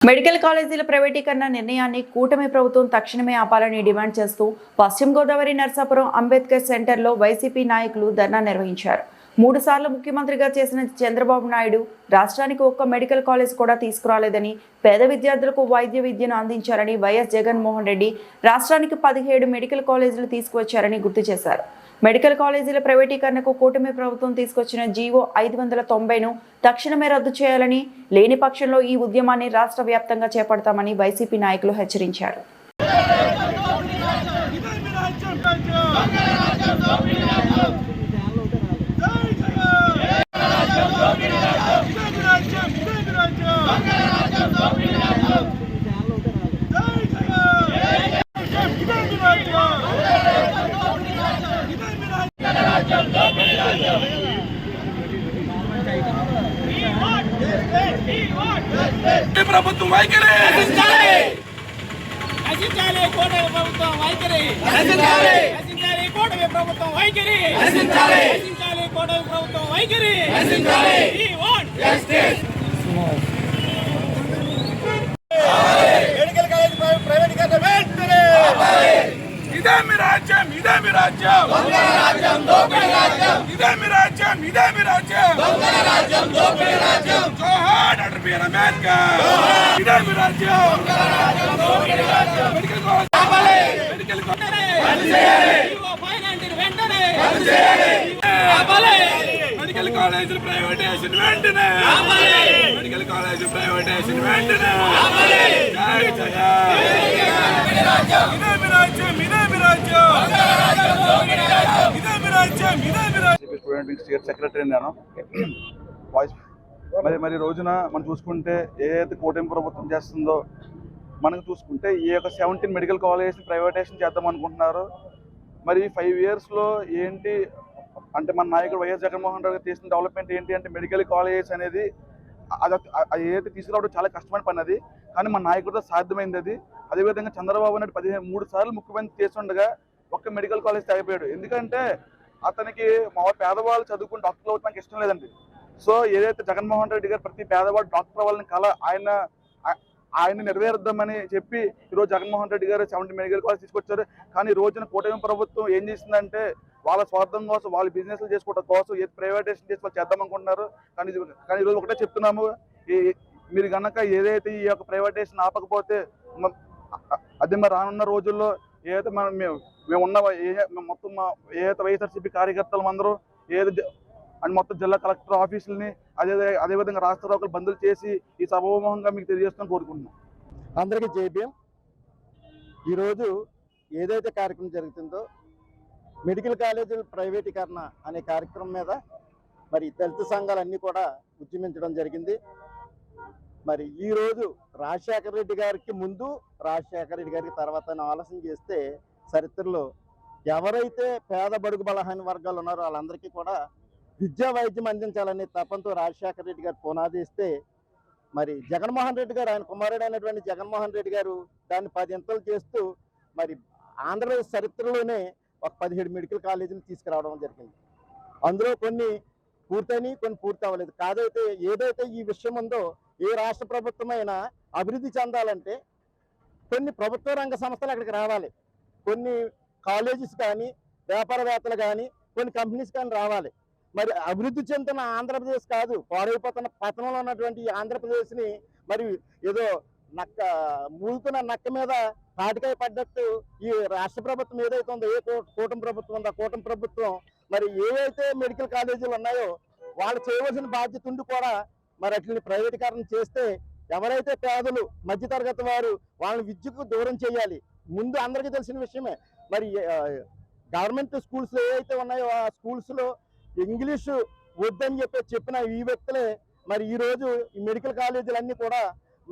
Medical కాలేజీల ప్రైవేటీకరణ నిర్ణయాన్ని కూటమి ప్రభుత్వం తక్షణమే ఆపాలని డిమాండ్ చేస్తూ పశ్చిమ గోదావరి నర్సాపురం అంబేద్కర్ సెంటర్లో వైసీపీ నాయకులు ధర్నా నిర్వహించారు. 3 సార్లు ముఖ్యమంత్రిగా చేసిన చంద్రబాబు నాయుడు రాష్ట్రానికి ఒక్క మెడికల్ కాలేజ్ కూడా తీసుకురాలేదని, పేద విద్యార్థులకు వైద్య విద్యను అందించారని, వైఎస్ జగన్మోహన్ రెడ్డి రాష్ట్రానికి 17 మెడికల్ కాలేజీలు తీసుకువచ్చారని గుర్తు చేశారు. మెడికల్ కాలేజీల ప్రైవేటీకరణకు కూటమి ప్రభుత్వం తీసుకొచ్చిన జీవో 590ను తక్షణమే రద్దు చేయాలని, లేని పక్షంలో ఈ ఉద్యమాన్ని రాష్ట్ర వ్యాప్తంగా చేపడతామని వైసీపీ నాయకులు హెచ్చరించారు. ప్రభుత్వం వైఖరి నశించాలి, కూటమి ప్రభుత్వం వైఖరి నశించాలి, కూటమి ప్రభుత్వం వైఖరి నశించాలి, కూటమి ప్రభుత్వం వైఖరి నశించాలి. మెడికల్ కాలేజ్ ప్రైవేటీకరణ వెంటనే. ఇదే మీ రాజ్యం, ఇదే మీ రాజ్యం, దొంగల రాజ్యం, దోపిడీ రాజ్యం. ఇదే మీ రాజ్యం, ఇదే మీ రాజ్యం, దొంగల రాజ్యం, దోపిడీ రాజ్యం. జోహార్ డాక్టర్ బిఆర్ అంబేద్కర్. ఇదే మీ రాజ్యం, దొంగల రాజ్యం, దోపిడీ రాజ్యం. మెడికల్ కాలేజ్ ఆపాలి, మెడికల్ రద్దు చేయాలి. జీవో 590 వెంటనే రద్దు చేయాలి. ఆపాలి, మెడికల్ కాలేజీల ప్రైవేటైజేషన్ వెంటనే ఆపాలి, మెడికల్ కాలేజీల ప్రైవేటైజేషన్ వెంటనే ఆపాలి. జై జగన్. దోపిడీ రాజ్యం, ఇదే మీ రాజ్యం, ఇదే మీ రాజ్యం, దొంగల రాజ్యం, దోపిడీ రాజ్యం. ఇదే మీ రాజ్యం, ఇదే మీ రాజ్యం. స్టూడెంట్ వింగ్ స్టేట్ సెక్రటరీ నేను వాయిస్ మరి రోజున మనం చూసుకుంటే ఏదైతే కూటమి ప్రభుత్వం చేస్తుందో మనం చూసుకుంటే ఈ యొక్క 17 మెడికల్ కాలేజెస్ని ప్రైవేటైజేషన్ చేద్దాం అనుకుంటున్నారు. మరి 5 ఇయర్స్లో ఏంటి అంటే మన నాయకుడు వైఎస్ జగన్మోహన్ రెడ్డి చేసిన డెవలప్మెంట్ ఏంటి అంటే మెడికల్ కాలేజెస్ అనేది అది ఏదైతే తీసుకురావడం చాలా కష్టమైన పని అది, కానీ మన నాయకుడితో సాధ్యమైంది అది. అదేవిధంగా చంద్రబాబు నాయుడు 3 సార్లు ముఖ్యమంత్రి చేస్తుండగా ఒక్క మెడికల్ కాలేజ్ తగ్గిపోయాడు. ఎందుకంటే అతనికి మా పేదవాళ్ళు చదువుకుని డాక్టర్లు అవ్వడానికి ఇష్టం లేదండి. సో ఏదైతే జగన్మోహన్ రెడ్డి గారు ప్రతి పేదవాడు డాక్టర్ అవ్వాలని కల ఆయన నెరవేరుద్దామని చెప్పి ఈరోజు జగన్మోహన్ రెడ్డి గారు 17 మెడికల్ కాలేజ్ తీసుకొచ్చారు. కానీ ఈ రోజున కూటమి ప్రభుత్వం ఏం చేసిందంటే వాళ్ళ స్వార్థం కోసం, వాళ్ళ బిజినెస్లు చేసుకోవడం కోసం ఏది ప్రైవేటైజేషన్ చేసి వాళ్ళు చేద్దాం అనుకుంటున్నారు. కానీ ఈరోజు ఒకటే చెప్తున్నాము, మీరు కనుక ఏదైతే ఈ యొక్క ప్రైవేటైజేషన్ ఆపకపోతే అదే మరి రానున్న రోజుల్లో ఏదైతే మేము ఉన్న మొత్తం ఏదైతే వైఎస్ఆర్సీపీ కార్యకర్తలు అందరూ ఏదైతే అండ్ మొత్తం జిల్లా కలెక్టర్ ఆఫీసులని అదేవిధంగా రాష్ట్ర రోకలు బందులు చేసి ఈ సభాముఖంగా మీకు తెలియజేస్తామని కోరుకుంటున్నాం. అందరికీ జేబీఎం. ఈరోజు ఏదైతే కార్యక్రమం జరుగుతుందో మెడికల్ కాలేజీల ప్రైవేటీకరణ అనే కార్యక్రమం మీద మరి దళిత సంఘాలన్నీ కూడా ఉద్యమించడం జరిగింది. మరి ఈరోజు రాజశేఖర రెడ్డి గారికి ముందు, రాజశేఖర రెడ్డి గారికి తర్వాత ఆలోచన చేస్తే చరిత్రలో ఎవరైతే పేద బడుగు బలహీన వర్గాలు ఉన్నారో వాళ్ళందరికీ కూడా విద్యా వైద్యం అందించాలనే తపంతో రాజశేఖర రెడ్డి గారు పునాది ఇస్తే మరి జగన్మోహన్ రెడ్డి గారు, ఆయన కుమారుడు అయినటువంటి జగన్మోహన్ రెడ్డి గారు దాన్ని 10 ఇంతలు చేస్తూ మరి ఆంధ్రప్రదేశ్ చరిత్రలోనే ఒక 17 మెడికల్ కాలేజీలు తీసుకురావడం జరిగింది. అందులో కొన్ని పూర్తయినాయి, కొన్ని పూర్తి అవ్వలేదు. ఏదైతే ఈ విషయం ఉందో, ఏ రాష్ట్ర ప్రభుత్వమైనా అభివృద్ధి చెందాలంటే కొన్ని ప్రభుత్వ రంగ సంస్థలు అక్కడికి రావాలి, కొన్ని కాలేజెస్ కానీ, వ్యాపారవేత్తలు కానీ, కొన్ని కంపెనీస్ కానీ రావాలి. మరి అభివృద్ధి చెందుతున్న ఆంధ్రప్రదేశ్ కాదు, పాడైపోతున్న పతనంలో ఉన్నటువంటి ఆంధ్రప్రదేశ్ని మరి ఏదో మూలుతున్న నక్క మీద తాటికాయ పడ్డట్టు ఈ రాష్ట్ర ప్రభుత్వం ఏదైతే ఉందో, ఏ కూటమి ప్రభుత్వం ఉందో, కూటమి ప్రభుత్వం మరి ఏవైతే మెడికల్ కాలేజీలు ఉన్నాయో వాళ్ళు చేయవలసిన బాధ్యత ఉండి కూడా మరి అట్లని ప్రైవేటీకరణ చేస్తే ఎవరైతే పేదలు, మధ్యతరగతి వారు వాళ్ళని విద్యకు దూరం చేయాలి. ముందు అందరికీ తెలిసిన విషయమే, మరి గవర్నమెంట్ స్కూల్స్ ఏవైతే ఉన్నాయో ఆ స్కూల్స్లో ఇంగ్లీషు వద్దని చెప్పిన ఈ వ్యక్తులే మరి ఈరోజు ఈ మెడికల్ కాలేజీలన్నీ కూడా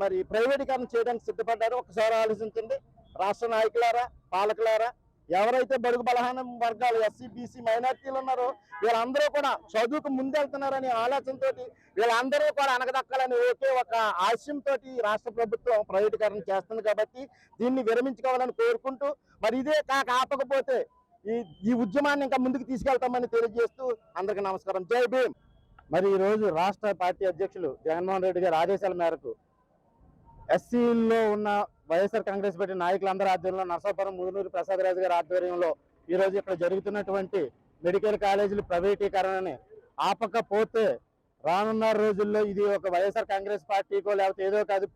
మరి ప్రైవేటీకరణ చేయడానికి సిద్ధపడ్డారు. ఒకసారి ఆలోచించండి రాష్ట్ర నాయకులారా, పాలకులారా. ఎవరైతే బడుగు బలహీన వర్గాలు, ఎస్సీ, బీసీ, మైనార్టీలు ఉన్నారో వీళ్ళందరూ కూడా చదువుకు ముందెళ్తున్నారనే ఆలోచనతో వీళ్ళందరూ కూడా అనగదక్కాలని ఒకే ఒక ఆశయంతో రాష్ట్ర ప్రభుత్వం ప్రైవేటీకరణ చేస్తుంది. కాబట్టి దీన్ని విరమించుకోవాలని కోరుకుంటూ మరి ఇదే ఆపకపోతే ఈ ఉద్యమాన్ని ఇంకా ముందుకు తీసుకెళ్తామని తెలియజేస్తూ అందరికీ నమస్కారం. జై భీమ్. మరి ఈ రోజు రాష్ట్ర పార్టీ అధ్యక్షులు జగన్మోహన్ రెడ్డి గారి ఆదేశాల మేరకు ఎస్సీల్లో ఉన్న వైఎస్ఆర్ కాంగ్రెస్ పార్టీ నాయకులందరి ఆధ్వర్యంలో నరసాపురం ముదునూరు ప్రసాదరాజు గారి ఆధ్వర్యంలో ఈ రోజు ఇక్కడ జరుగుతున్నటువంటి మెడికల్ కాలేజీల ప్రైవేటీకరణని ఆపకపోతే రానున్న రోజుల్లో ఇది ఒక వైఎస్ఆర్ కాంగ్రెస్ పార్టీకో లేకపోతే ఏదో కాదు,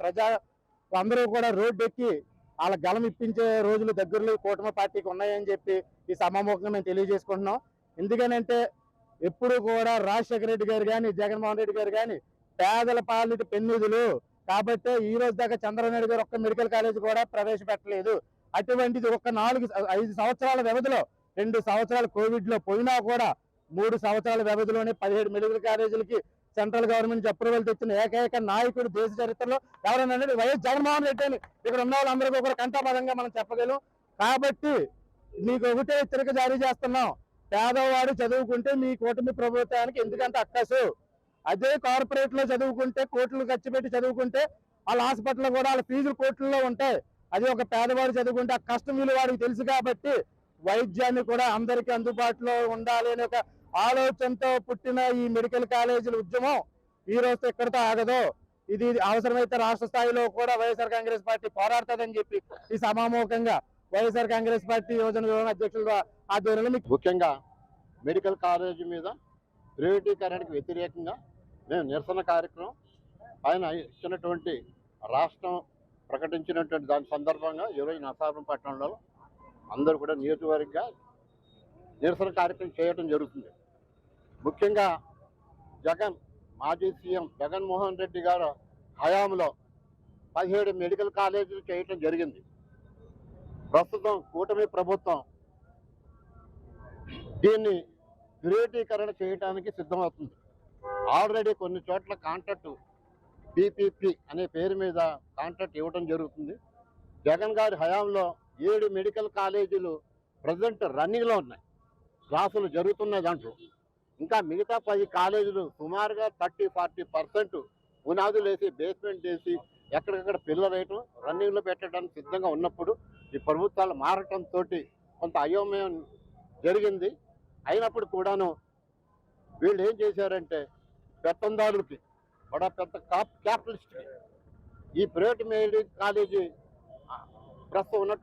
అందరూ కూడా రోడ్డెక్కి వాళ్ళ గలం ఇప్పించే రోజులు దగ్గరలో కూటమి పార్టీకి ఉన్నాయని చెప్పి ఈ సభాముఖంగా మేము తెలియజేసుకుంటున్నాం. ఎందుకనంటే ఎప్పుడు కూడా రాజశేఖర రెడ్డి గారు కానీ జగన్మోహన్ రెడ్డి గారు కానీ పేదల పాలిట పెన్నిధులు కాబట్టి ఈ రోజు దాకా చంద్రబాబు నాయుడు గారు ఒక్క మెడికల్ కాలేజ్ కూడా ప్రవేశపెట్టలేదు. అటువంటిది ఒక 4-5 సంవత్సరాల వ్యవధిలో 2 సంవత్సరాలు కోవిడ్ లో పోయినా కూడా 3 సంవత్సరాల వ్యవధిలోనే 17 మెడికల్ కాలేజీలకి సెంట్రల్ గవర్నమెంట్ అప్రూవల్ తెచ్చిన ఏకైక నాయకుడు దేశ చరిత్రలో ఎవరైనా వైఎస్ జగన్మోహన్ రెడ్డి అని ఇక్కడ ఉన్న వాళ్ళందరికీ కూడా కంఠాపదంగా మనం చెప్పగలం. కాబట్టి మీకు ఒకటే హెచ్చరిక జారీ చేస్తున్నాం, పేదవాడు చదువుకుంటే మీ కూటమి ప్రభుత్వానికి ఎందుకంత అక్కసు. అదే కార్పొరేట్ లో చదువుకుంటే కోట్లు ఖర్చు పెట్టి చదువుకుంటే వాళ్ళ హాస్పిటల్లో కూడా వాళ్ళ ఫీజులు కోట్లలో ఉంటాయి. అదే ఒక పేదవాడు చదువుకుంటే ఆ కష్టం విలువ వాడికి తెలుసు కాబట్టి వైద్యాన్ని కూడా అందరికీ అందుబాటులో ఉండాలి అనే ఒక ఆలోచనతో పుట్టిన ఈ మెడికల్ కాలేజీల ఉద్యమం ఈ రోజుతో ఎక్కడితో ఆగదు. ఇది అవసరమైతే రాష్ట్ర స్థాయిలో కూడా వైఎస్ఆర్ కాంగ్రెస్ పార్టీ పోరాడుతుందని చెప్పి ఈ సమాముఖంగా వైఎస్ఆర్ కాంగ్రెస్ పార్టీ యువజన విభాగం అధ్యక్షులుగా ఆధ్వర్యంలో ముఖ్యంగా మెడికల్ కాలేజీ మీద ప్రైవేటీకరణకు వ్యతిరేకంగా మేము నిరసన కార్యక్రమం ఆయన ఇచ్చినటువంటి రాష్ట్రం ప్రకటించినటువంటి దాని సందర్భంగా ఈరోజు నరసాపురం పట్టణంలో అందరూ కూడా నియోజకవర్గంగా నిరసన కార్యక్రమం చేయడం జరుగుతుంది. ముఖ్యంగా మాజీ సీఎం జగన్మోహన్ రెడ్డి గారు హయాంలో 17 మెడికల్ కాలేజీలు చేయటం జరిగింది. ప్రస్తుతం కూటమి ప్రభుత్వం దీన్ని ప్రైవేటీకరణ చేయడానికి సిద్ధమవుతుంది. ఆల్రెడీ కొన్ని చోట్ల కాంట్రాక్ట్ PPP అనే పేరు మీద కాంట్రాక్ట్ ఇవ్వడం జరుగుతుంది. జగన్ గారి హయాంలో 7 మెడికల్ కాలేజీలు ప్రజెంట్ రన్నింగ్లో ఉన్నాయి, క్లాసులు జరుగుతున్నాయి. దాంట్లో ఇంకా మిగతా 10 కాలేజీలు సుమారుగా 30-40% పునాదులు వేసి బేస్మెంట్ వేసి ఎక్కడికక్కడ పిల్లలు వేయటం రన్నింగ్లో పెట్టడానికి సిద్ధంగా ఉన్నప్పుడు ఈ ప్రభుత్వాలు మారటంతో కొంత అయోమయం జరిగింది. అయినప్పుడు కూడాను వీళ్ళు ఏం చేశారంటే పెత్తందారులకి కూడా పెద్ద క్యాపిటలిస్ట్కి ఈ ప్రైవేట్ మెడికల్ కాలేజీ ప్రస్తుతం ఉన్నటువంటి